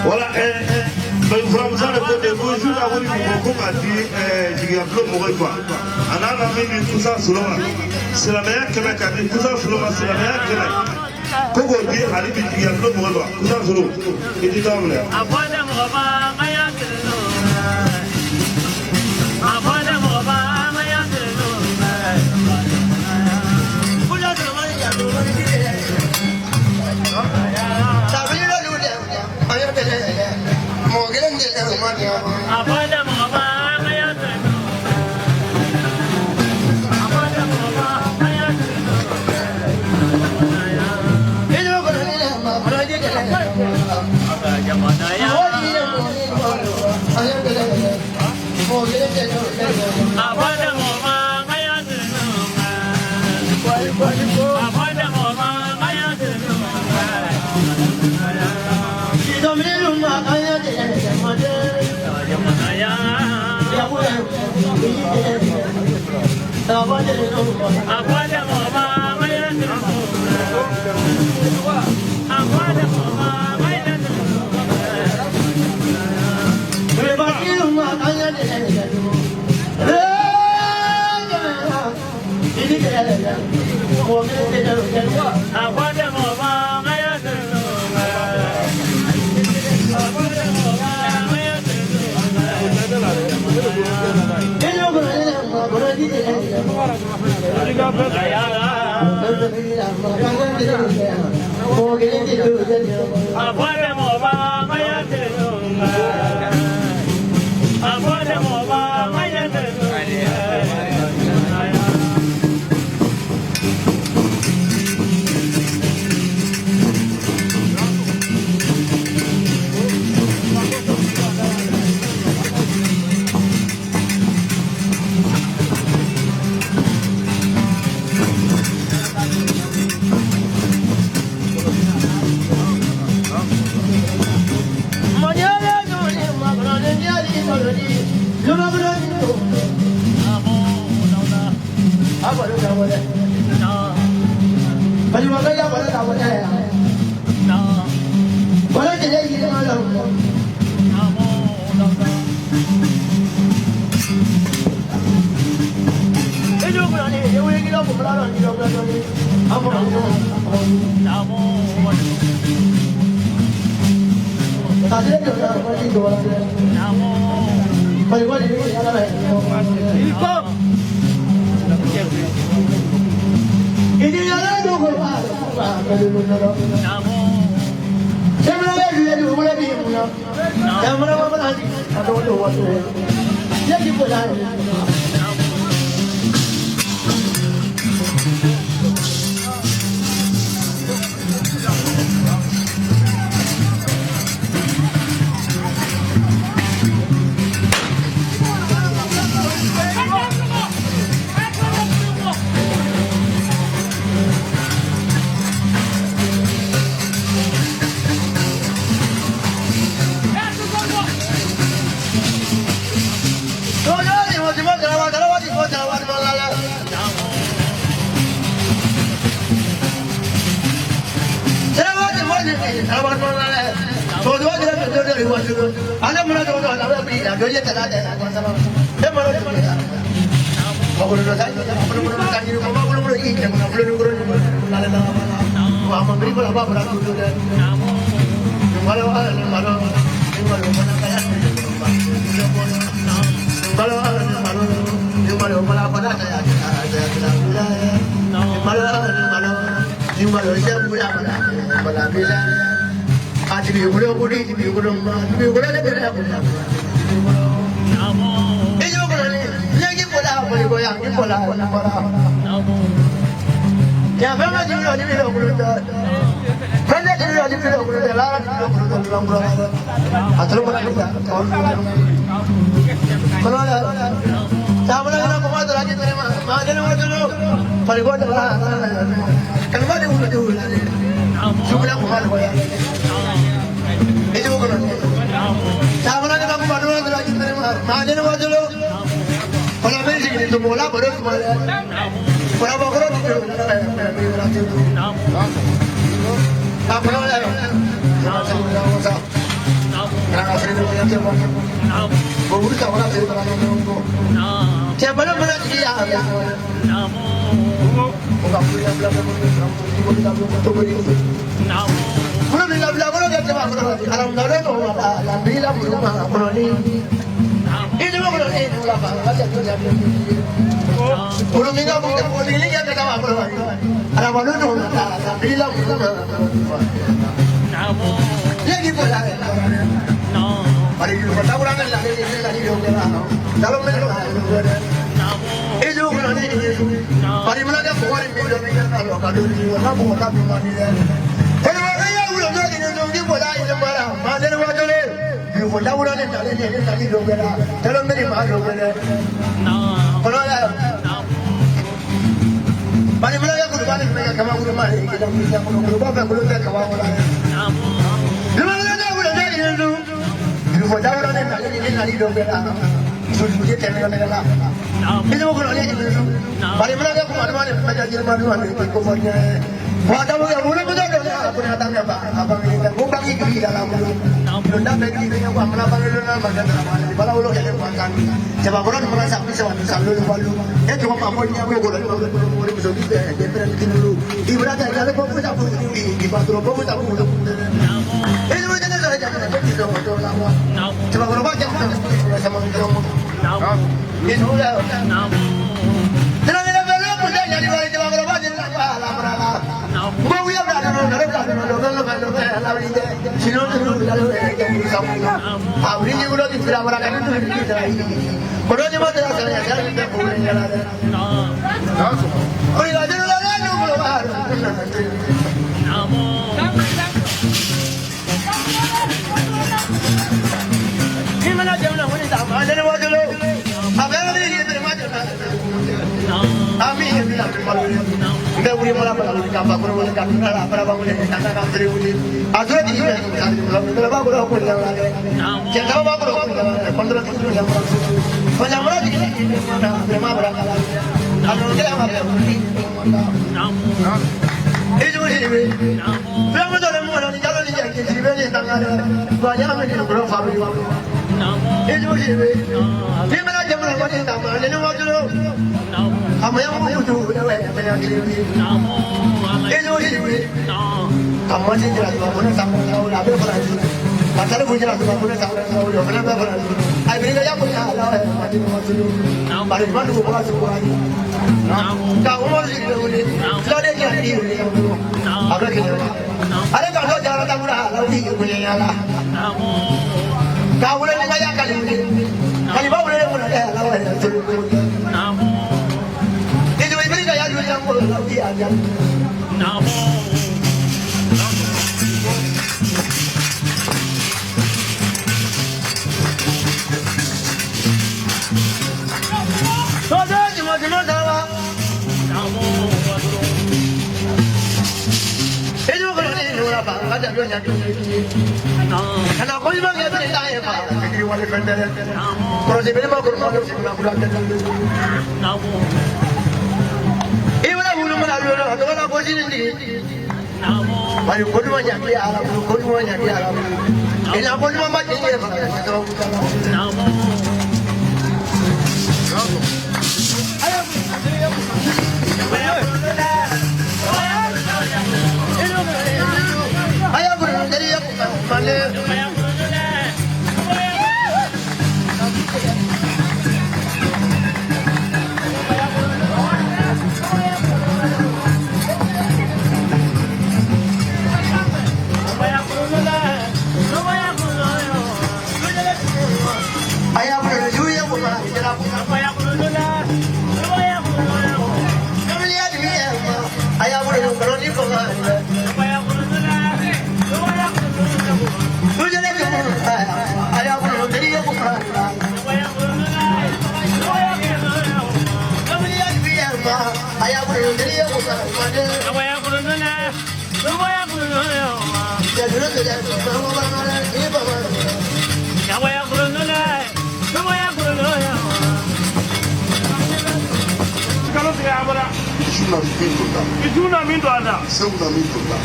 Voilà, mais vraiment, ça, le côté bonjour, à vous, beaucoup a dit, j'ai appelé mon repas. On a mis tout ça sur le c'est la meilleure que mec a dit, tout ça sur le c'est la meilleure que mec. Pourquoi dire, allez, j'ai appelé mon repas, tout ça sur le et dit dans le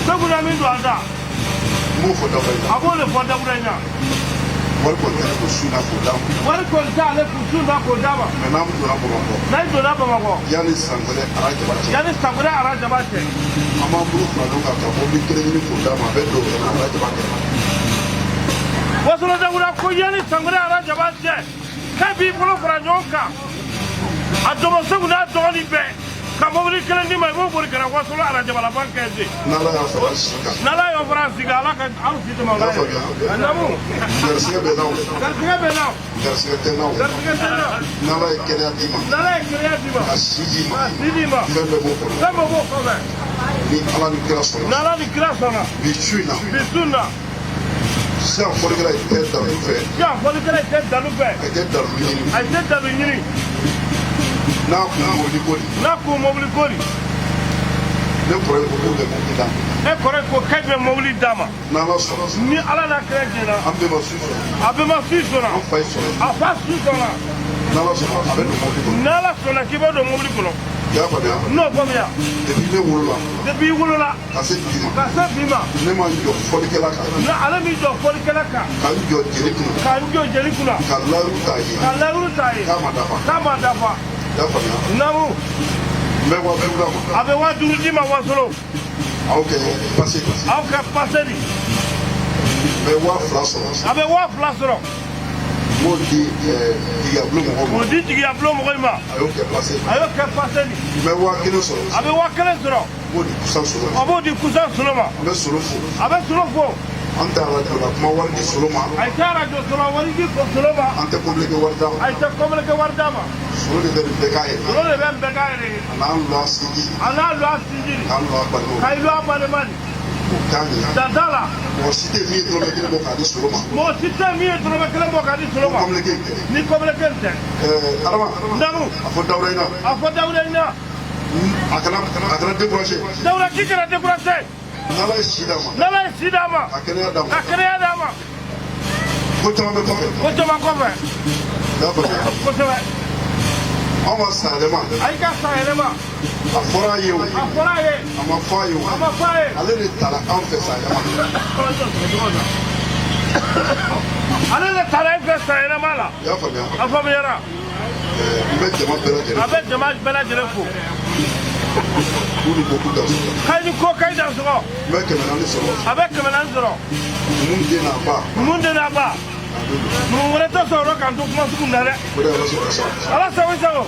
Segunda minto anda. Mo fo da bai. Abo le fo da buranya. Wal ko ta ko suna ko da. Wal ko ta le ku suna ko da ba. Me nam do na ko ko. Na do na ba ma ko. Yani sangole araje ba. Yani sangole araje ba te. Ama buru fa do ka ko bi kire ni ko da ma be do na araje ba. Wasu da gura ko yani sangole araje ba te. Ka bi bolo franjoka. Adomo se guna do ni be. Ka mobili kele ni ma mo bori kana wasu araje ba la banka eze. Nala ya fa sika. Nala yo fransi ga ala ka au fi de ma la. Anamu. Garsiga be naw. Garsiga be naw. Garsiga te naw. Garsiga te naw. Nala e kele adima. Nala e kele adima. Asidi ma. Asidi ma. Fembe bo ko. Fembe bo ko ba. Ni ala ni kira sona. Nala ni kira sona. Bichuna. Bisuna. Sa folikala e te da lu fe. Ya folikala e te da lu fe. E te da lu yini. E te da lu yini. Na ku mobili kodi. Na ku mobili kodi. Ne kore ko ko be mobili da. E kore ko ka be mobili dama. Na la sona. Ni ala na kira jina. Ambe ma su sona. Abe ma su sona. An fa sona. Afa su sona. Na la sona abe no mobili ko. Na la sona ki ba do mobili ko. Ya fa de. No ko ya. Depuis ne wolo la. Depuis wolo la. Ka se bima. Ka se bima. Ne ma jo folikala ka. Na ala mi do folikala ka. Ka jo jeli kuna. Ka jo jeli kuna. Ka la ru ta yi. Ka la ru ta yi. Ka ma dafa. Ka ma dafa. Ya fa de. Namu. Me wa be wula ma. Abe wa duru di ma wasolo. Ok, passez. Aw ka passer. Me wa fla sɔrɔ. Abe wa fla sɔrɔ. Mo di tigabulu mɔgɔw ma. Mo di tigabulu mɔgɔw ma. A y'o kɛ place. A y'o kɛ passer. Me wa kelen sɔrɔ. A bɛ wa kelen sɔrɔ. Mo di kusa sɔrɔ. A b'o di kusa sɔrɔ ma. N bɛ sɔrɔ fo. A bɛ sɔrɔ fo. An tɛ arajo la kuma wari di sɔrɔ ma. A tɛ arajo sɔrɔ wari di ko sɔrɔ ma. An tɛ compliqué wari d'a ma. A tɛ compliqué wari d'a ma. Sɔrɔ de bɛ nin bɛɛ k'a ye. Sɔrɔ de bɛ nin bɛɛ k'a yɛrɛ ye. A n'an lɔ sinji. A n'a lɔ sinji. K'an lɔ balimaw. K'a lɔ balima ni. O kan ye. Danta la. Mɔgɔ si tɛ min ye dɔrɔmɛ kelen bɔ k'a di sɔrɔ ma. Mɔgɔ si tɛ min ye dɔrɔmɛ kelen bɔ k'a di sɔrɔ ma. Compliqué tɛ. Ni compliqué tɛ. Adama. Ndamu. A fɔ Dawuda in na. A fɔ Dawuda in na. A kana découragé. Dawuda k'i kana découragé. N'Ala ye si d'a ma. N'Ala ye si d'a ma. A kɛnɛya d'a ma. A kɛnɛya d'a ma. Ko caman bɛ kɔfɛ. Ko caman kɔfɛ. Y'a faamuya. Kosɛbɛ. Anw ka san yɛlɛma. A y'i ka san yɛlɛma. A fɔra a ye o. A fɔra a ye. A ma fɔ a ye o. A ma fɔ a ye. Ale de taara anw fɛ san yɛlɛma. Ale de taara e fɛ san yɛlɛma la. I y'a faamuya. A faamuyara. N bɛ jama bɛɛ lajɛlen. A bɛ jama bɛɛ lajɛlen fo. K'u ni ko k'u da sɔrɔ. K'a ni ko k'a da sɔgɔ. N bɛ 400 sɔrɔ. A bɛ 400 sɔrɔ. Mun den n'a ba. Mun den n'a ba. Mun wɛrɛ tɛ sɔrɔ k'an to kuma sugu na dɛ. O de ye Ala sɔrɔ sa. Ala sago i sago.